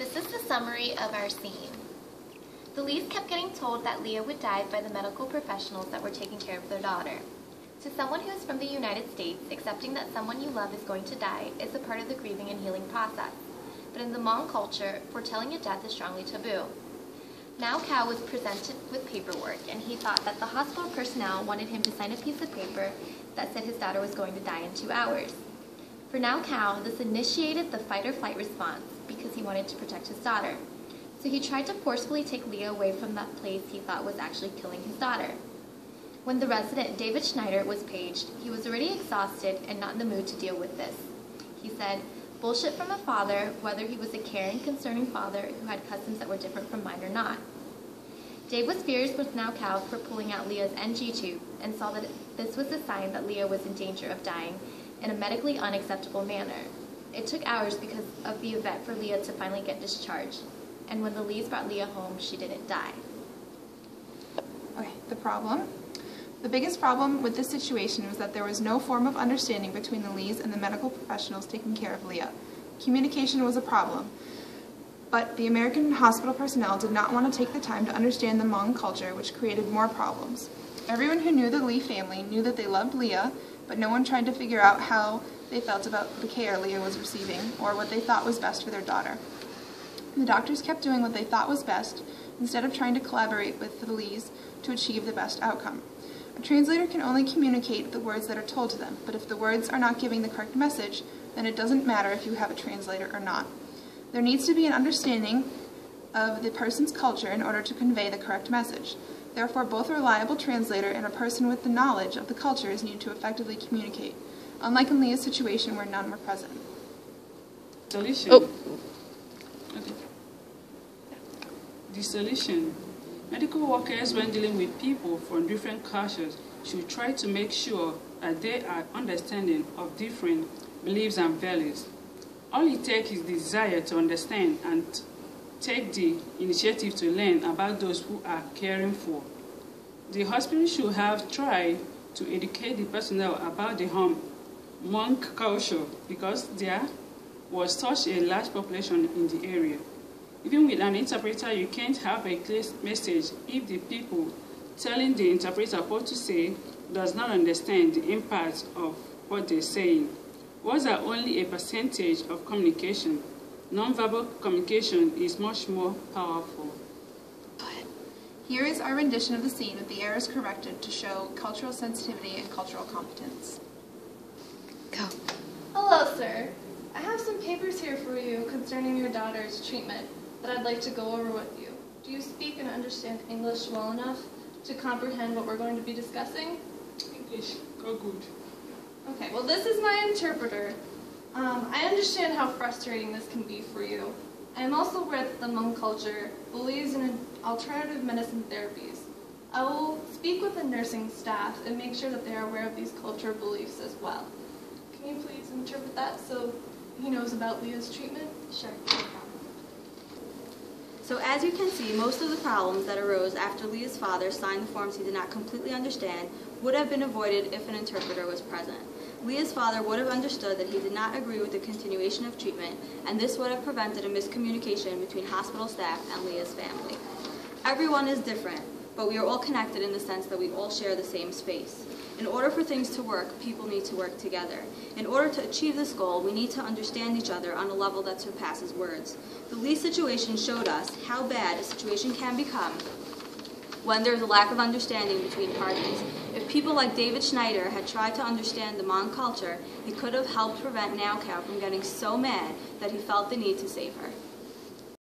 This is the summary of our scene. The Lees kept getting told that Leah would die by the medical professionals that were taking care of their daughter. To someone who is from the United States, accepting that someone you love is going to die is a part of the grieving and healing process. But in the Hmong culture, foretelling a death is strongly taboo. Now Cao was presented with paperwork, and he thought that the hospital personnel wanted him to sign a piece of paper that said his daughter was going to die in 2 hours. For Now Cao, this initiated the fight-or-flight response because he wanted to protect his daughter. So he tried to forcefully take Leah away from that place he thought was actually killing his daughter. When the resident, David Schneider, was paged, he was already exhausted and not in the mood to deal with this. He said, "Bullshit from a father, whether he was a caring, concerning father who had customs that were different from mine or not." Dave was furious with Now Cao for pulling out Leah's NG tube and saw that this was a sign that Leah was in danger of dying in a medically unacceptable manner. It took hours because of the event for Leah to finally get discharged, and when the Lees brought Leah home, she didn't die. Okay, the problem? The biggest problem with this situation was that there was no form of understanding between the Lees and the medical professionals taking care of Leah. Communication was a problem, but the American hospital personnel did not want to take the time to understand the Hmong culture, which created more problems. Everyone who knew the Lee family knew that they loved Leah, but no one tried to figure out how they felt about the care Leah was receiving or what they thought was best for their daughter. The doctors kept doing what they thought was best instead of trying to collaborate with the Lees to achieve the best outcome. A translator can only communicate the words that are told to them, but if the words are not giving the correct message, then it doesn't matter if you have a translator or not. There needs to be an understanding of the person's culture in order to convey the correct message. Therefore, both a reliable translator and a person with the knowledge of the cultures need to effectively communicate, unlike in Leah's situation where none were present. Solution. Oh. Okay. The solution. Medical workers, when dealing with people from different cultures, should try to make sure that they are understanding of different beliefs and values. All it takes is the desire to understand and take the initiative to learn about those who are caring for. The hospital should have tried to educate the personnel about the Hmong culture because there was such a large population in the area. Even with an interpreter, you can't have a clear message if the people telling the interpreter what to say does not understand the impact of what they're saying. Words are only a percentage of communication. Nonverbal communication is much more powerful. Here is our rendition of the scene with the errors corrected to show cultural sensitivity and cultural competence. Go. Hello, sir. I have some papers here for you concerning your daughter's treatment that I'd like to go over with you. Do you speak and understand English well enough to comprehend what we're going to be discussing? English, go good. Okay, well, this is my interpreter. I understand how frustrating this can be for you. I am also aware that the Hmong culture believes in alternative medicine therapies. I will speak with the nursing staff and make sure that they are aware of these cultural beliefs as well. Can you please interpret that so he knows about Leah's treatment? Sure, no problem. So as you can see, most of the problems that arose after Leah's father signed the forms he did not completely understand would have been avoided if an interpreter was present. Leah's father would have understood that he did not agree with the continuation of treatment, and this would have prevented a miscommunication between hospital staff and Leah's family. Everyone is different, but we are all connected in the sense that we all share the same space. In order for things to work, people need to work together. In order to achieve this goal, we need to understand each other on a level that surpasses words. The Lee situation showed us how bad a situation can become when there is a lack of understanding between parties. If people like David Schneider had tried to understand the Hmong culture, he could have helped prevent Now Cao from getting so mad that he felt the need to save her.